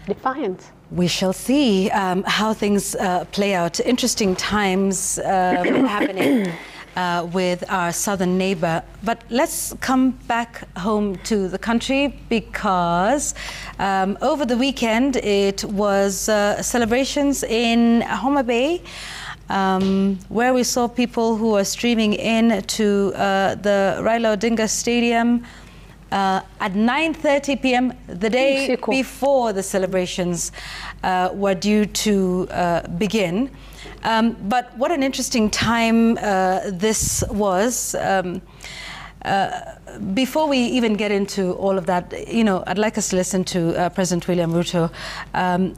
defiance. We shall see how things play out. Interesting times happening with our southern neighbor. But let's come back home to the country, because over the weekend it was celebrations in Homa Bay, where we saw people who were streaming in to the Raila Odinga Stadium at 9:30 p.m. the day before the celebrations were due to begin. But what an interesting time this was. Before we even get into all of that, I'd like us to listen to President William Ruto,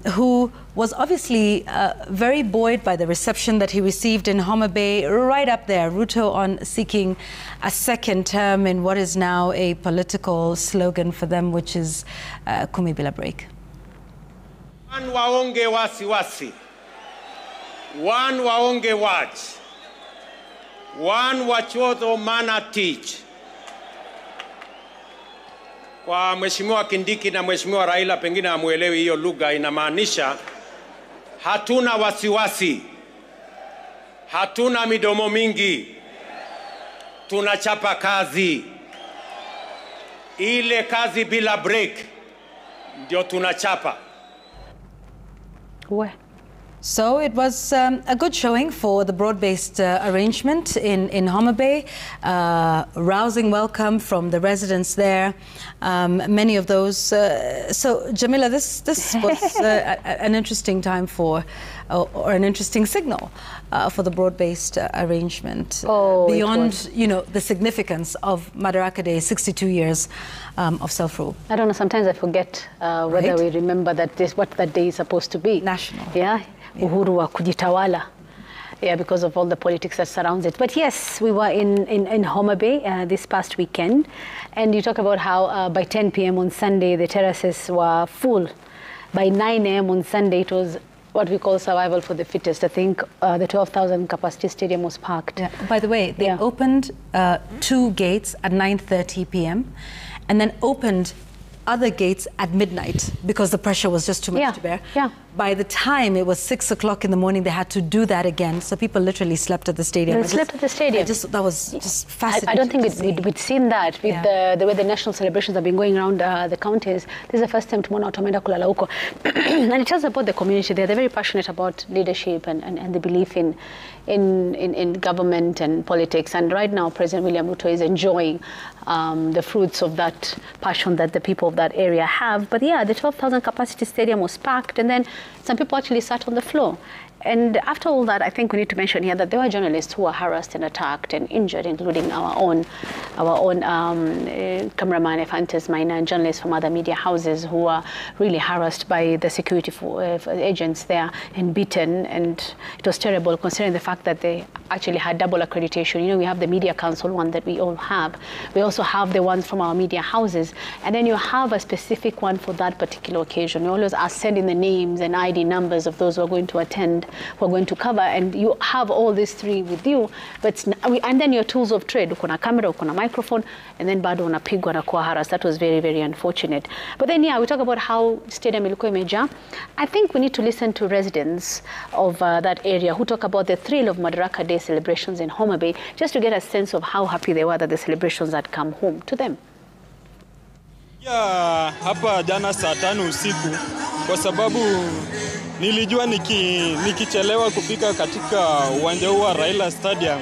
who was obviously very buoyed by the reception that he received in Homa Bay, right up there. Ruto on seeking a second term in what is now a political slogan for them, which is Kumi Bila Break. One waonge wasi-wasi. One waonge watch. One wachuodho mana teach. Kwa Mheshimiwa Kindiki na Mheshimiwa Raila pengine amuelewi hiyo lugha, inamaanisha hatuna wasiwasi, hatuna midomo mingi, tunachapa kazi. Ile kazi bila break ndio tunachapa. So it was a good showing for the broad-based arrangement in Homa Bay. Rousing welcome from the residents there. Many of those. So Jamila, this was an interesting time for, or an interesting signal for the broad-based arrangement. Beyond the significance of Madaraka Day, 62 years of self-rule. I don't know. Sometimes I forget whether we remember what that day is supposed to be. National. Yeah. Uhuru wa kujitawala, because of all the politics that surrounds it. But yes, we were in Homa Bay this past weekend, and you talk about how by 10 p.m. on Sunday the terraces were full. By 9 a.m. on Sunday it was what we call survival for the fittest. I think the 12,000 capacity stadium was packed. Yeah. By the way, they opened 2 gates at 9:30 p.m. and then opened other gates at midnight because the pressure was just too much to bear. Yeah. By the time it was 6 o'clock in the morning, they had to do that again. So people literally slept at the stadium. They slept at the stadium. That was just fascinating. I don't think we'd seen that with the way the national celebrations have been going around the counties. This is the first time tumeona watu wameenda kulala huko. And it tells about the community there. They're very passionate about leadership and the belief in government and politics. And right now, President William Ruto is enjoying the fruits of that passion that the people of that area have. But yeah, the 12,000 capacity stadium was packed, and then some people actually sat on the floor. And after all that, I think we need to mention here that there were journalists who were harassed and attacked and injured, including our own cameraman Efantes Maina and journalists from other media houses who were really harassed by the security agents there and beaten. And it was terrible, considering the fact that they actually had double accreditation. We have the Media Council one that we all have. We also have the ones from our media houses. And then you have a specific one for that particular occasion. You always are sending the names and ID numbers of those who are going to attend, who are going to cover, and you have all these 3 with you. And then your tools of trade, ukona camera, ukona microphone, and then bado unapigwa na kuwa harassed. That was very, very unfortunate. But then, we talk about how stadium ilikuwa imejaa. I think we need to listen to residents of that area who talk about the thrill of Madaraka Day celebrations in Homa Bay, just to get a sense of how happy they were that the celebrations had come home to them. Hapa jana saa 5 usiku kwa sababu nilijua nikichelewa kufika katika uwanja huu wa Raila Stadium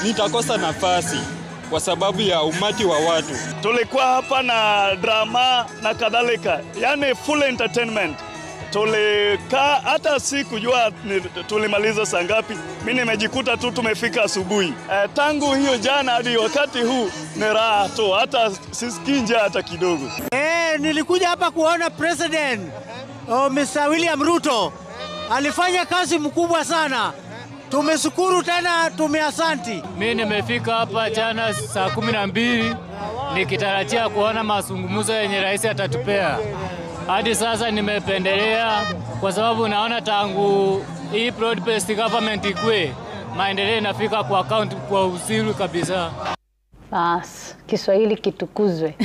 nitakosa nafasi kwa sababu ya umati wa watu. Tulikuwa hapa na drama na kadhalika, yani full entertainment. Tulikaa hata sikujua tulimaliza saa ngapi. Mimi nimejikuta tu tumefika asubuhi. Tangu hiyo jana hadi wakati huu ni raha tu, hata sisikii njaa hata kidogo. Nilikuja hapa kuona President Mr. William Ruto. Alifanya kazi mkubwa sana. Tumeshukuru tena, tumeasanti. Mimi nimefika hapa jana saa 12 nikitarajia kuona mazungumzo yenye rais atatupea. Hadi sasa nimependelea kwa sababu naona tangu hii broad-based government ikue maendeleo inafika kwa account kwa uzuri kabisa. Bas, Kiswahili kitukuzwe.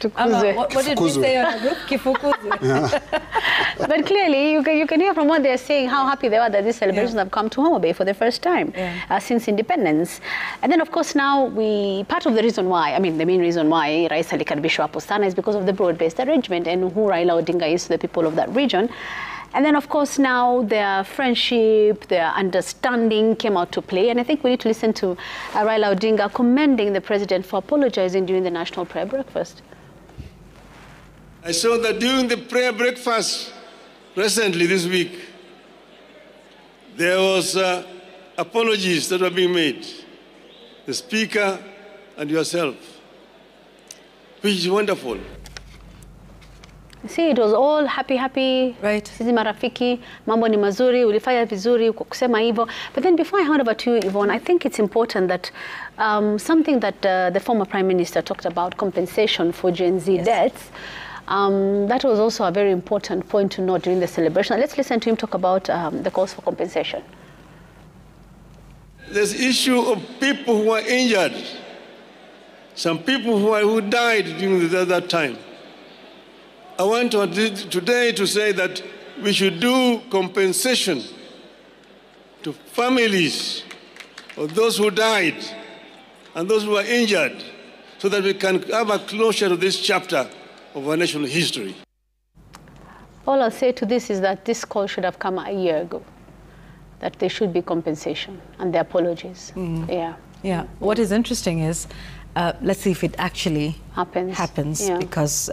Tukuzwe. What did we say on our group? Kifukuzwe. But clearly, you can hear from what they're saying how happy they are that these celebrations have come to Homa Bay for the first time since independence. And then, of course, now part of the reason why, the main reason why Rais alikaribishwa hapo sana is because of the broad-based arrangement and who Raila Odinga is to the people of that region. And then, of course, now their friendship, their understanding came out to play. And I think we need to listen to Raila Odinga commending the president for apologizing during the national prayer breakfast. I saw that during the prayer breakfast recently this week, there was apologies that were being made. The speaker and yourself, which is wonderful. See, it was all happy. Right. Sisi marafiki, mambo ni mazuri, ulifanya vizuri, kusema hivyo. But then before I hand over to you, Yvonne, I think it's important that something that the former Prime Minister talked about, compensation for Gen Z deaths, that was also a very important point to note during the celebration. Let's listen to him talk about the calls for compensation. There's the issue of people who are injured, some people who died during that time. I want today to say that we should do compensation to families of those who died and those who are injured so that we can have a closure to this chapter of our national history. All I'll say to this is that this call should have come a year ago, that there should be compensation and the apologies. Yeah. What is interesting is, let's see if it actually happens because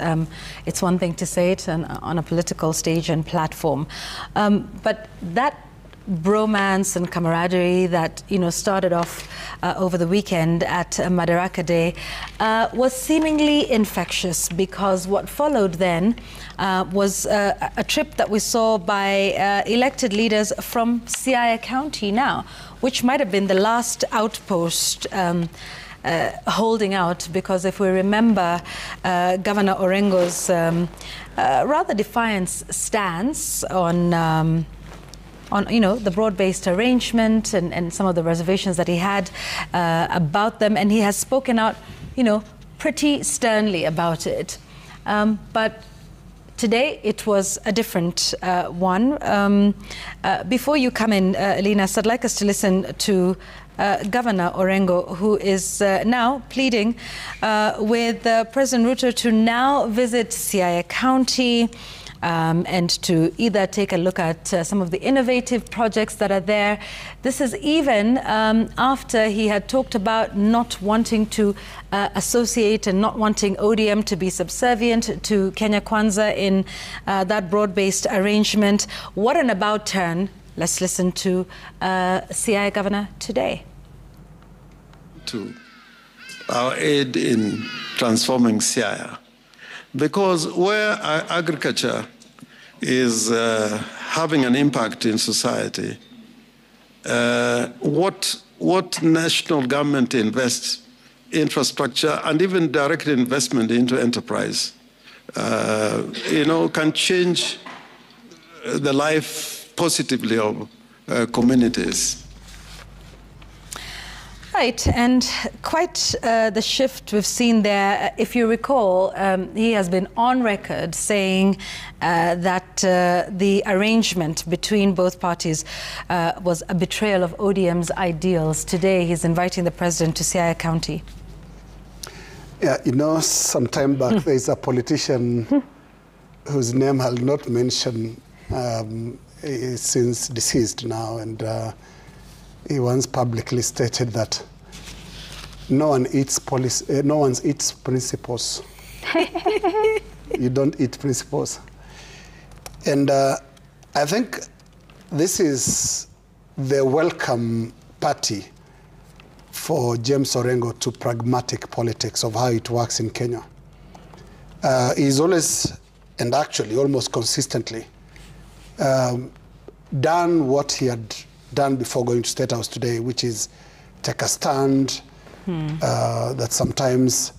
it's one thing to say it on a political stage and platform. But that bromance and camaraderie that started off over the weekend at Madaraka Day was seemingly infectious, because what followed then was a trip that we saw by elected leaders from Siaya County now, which might have been the last outpost holding out, because if we remember Governor Orengo's rather defiant stance on the broad-based arrangement and some of the reservations that he had about them, and he has spoken out, pretty sternly about it. But today it was a different one. Before you come in, Linus, I'd like us to listen to Governor Orengo, who is now pleading with President Ruto to now visit Siaya County and to either take a look at some of the innovative projects that are there. This is even after he had talked about not wanting to associate and not wanting ODM to be subservient to Kenya Kwanza in that broad-based arrangement. What an about turn. Let's listen to Siaya Governor today. To our aid in transforming Siaya, because where agriculture is having an impact in society, what national government invests in infrastructure and even direct investment into enterprise, can change the life positively of communities. Right, and quite the shift we've seen there. If you recall, he has been on record saying that the arrangement between both parties was a betrayal of ODM's ideals. Today, he's inviting the president to Siaya County. Yeah, some time back, there's a politician whose name I'll not mention, since deceased now, and he once publicly stated that no one eats principles. You don't eat principles. And I think this is the welcome party for James Orengo to pragmatic politics of how it works in Kenya. He's always, and actually almost consistently, done what he had done before going to State House today, which is take a stand that sometimes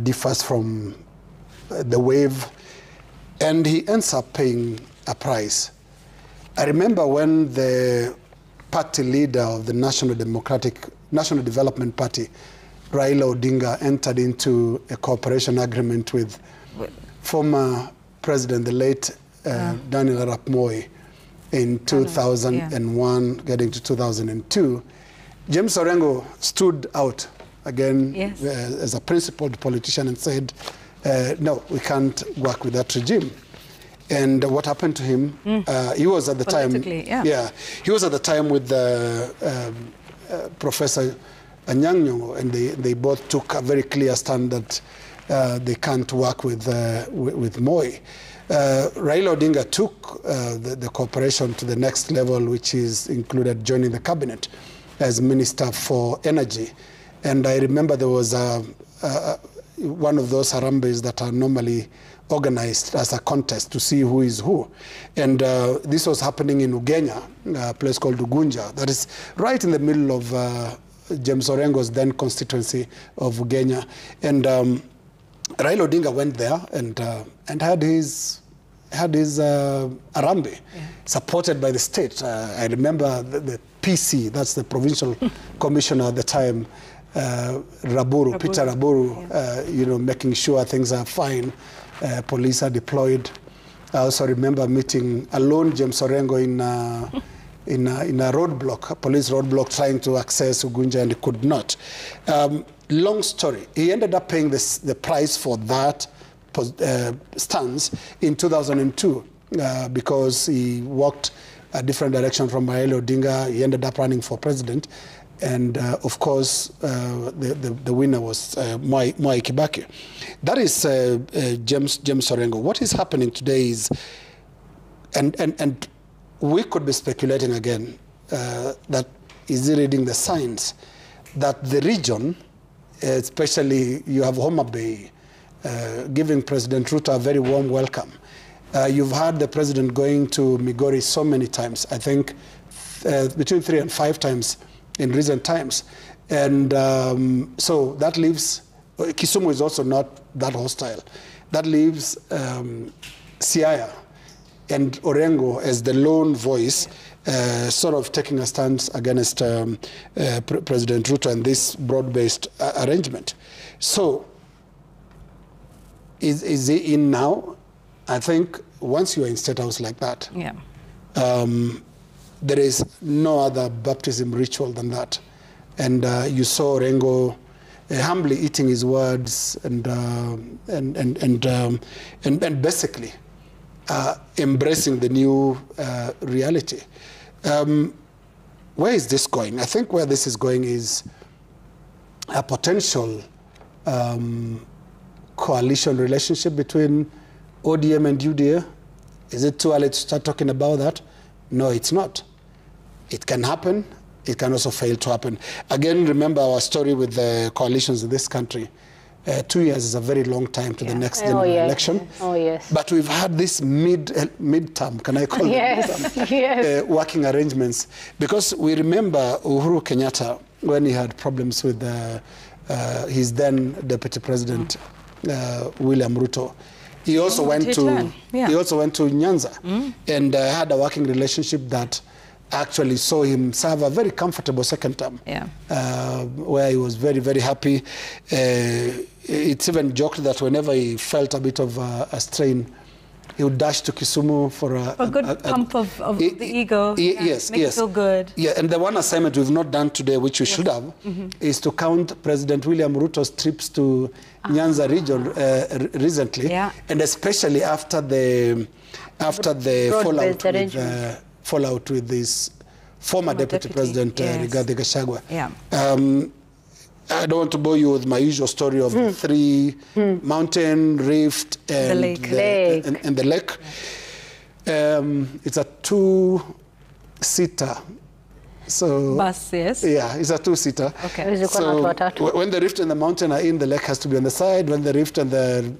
differs from the wave, and he ends up paying a price. I remember when the party leader of the National Development Party Raila Odinga entered into a cooperation agreement with former President, the late Daniel Arap Moi, in 2001, getting to 2002, James Orengo stood out again as a principled politician and said, no, we can't work with that regime. And what happened to him, he was at the time, he was at the time with Professor Anyang' Nyong'o, and they both took a very clear stand that they can't work with Moi. Raila Odinga took the cooperation to the next level, which is included joining the cabinet as Minister for Energy. And I remember there was one of those harambes that are normally organized as a contest to see who is who. And this was happening in Ugenya, a place called Ugunja, that is right in the middle of James Orengo's then constituency of Ugenya. And Raila Odinga went there and had his Arambe, supported by the state. I remember the PC, that's the provincial commissioner at the time, Peter Raburu, you know, making sure things are fine. Police are deployed. I also remember meeting alone James Orengo in a roadblock, a police roadblock, trying to access Ugunja, and he could not. Long story, he ended up paying the price for that stance in 2002 because he walked a different direction from Raila Odinga. He ended up running for president, and of course the winner was Mwai Kibaki. That is James Orengo. What is happening today is, and we could be speculating again, that is he reading the signs that the region, especially you have Homa Bay, giving President Ruto a very warm welcome. You've had the president going to Migori so many times, I think between 3 and 5 times in recent times. And so that leaves, Kisumu is also not that hostile. That leaves Siaya and Orengo as the lone voice, sort of taking a stance against President Ruto and this broad-based arrangement. So, is he in now? I think once you are in State House like that, there is no other baptism ritual than that. And you saw Orengo humbly eating his words and basically embracing the new reality. Where is this going? I think where this is going is a potential coalition relationship between ODM and UDA. Is it too early to start talking about that? No, it's not. It can happen. It can also fail to happen. Again, remember our story with the coalitions in this country. 2 years is a very long time to the next general election. But we've had this mid-term, can I call it? Working arrangements. Because we remember Uhuru Kenyatta, when he had problems with his then Deputy President, William Ruto. He also went to Nyanza and had a working relationship that actually saw him serve a very comfortable second term, where he was very, very happy. It's even joked that whenever he felt a bit of a strain, he would dash to Kisumu for a good pump of the ego. Yes, make it feel good. Yeah, and the one assignment we've not done today, which we should have, is to count President William Ruto's trips to Nyanza region recently, and especially after the fallout with this former Deputy President Rigathi Gachagua. I don't want to bore you with my usual story of the 3 mountain, rift, and the lake. It's a 2-seater. So bus, yes. Yeah, it's a 2-seater. Okay. So when the rift and the mountain are in, the lake has to be on the side. When the rift and the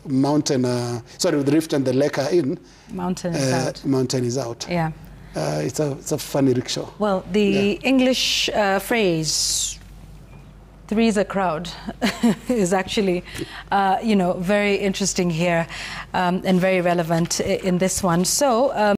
mountain, the rift and the lake are in, mountain is out. Mountain is out. Yeah. It's a funny rickshaw. Well, the English phrase, three's a crowd, is actually, very interesting here and very relevant in this one. So.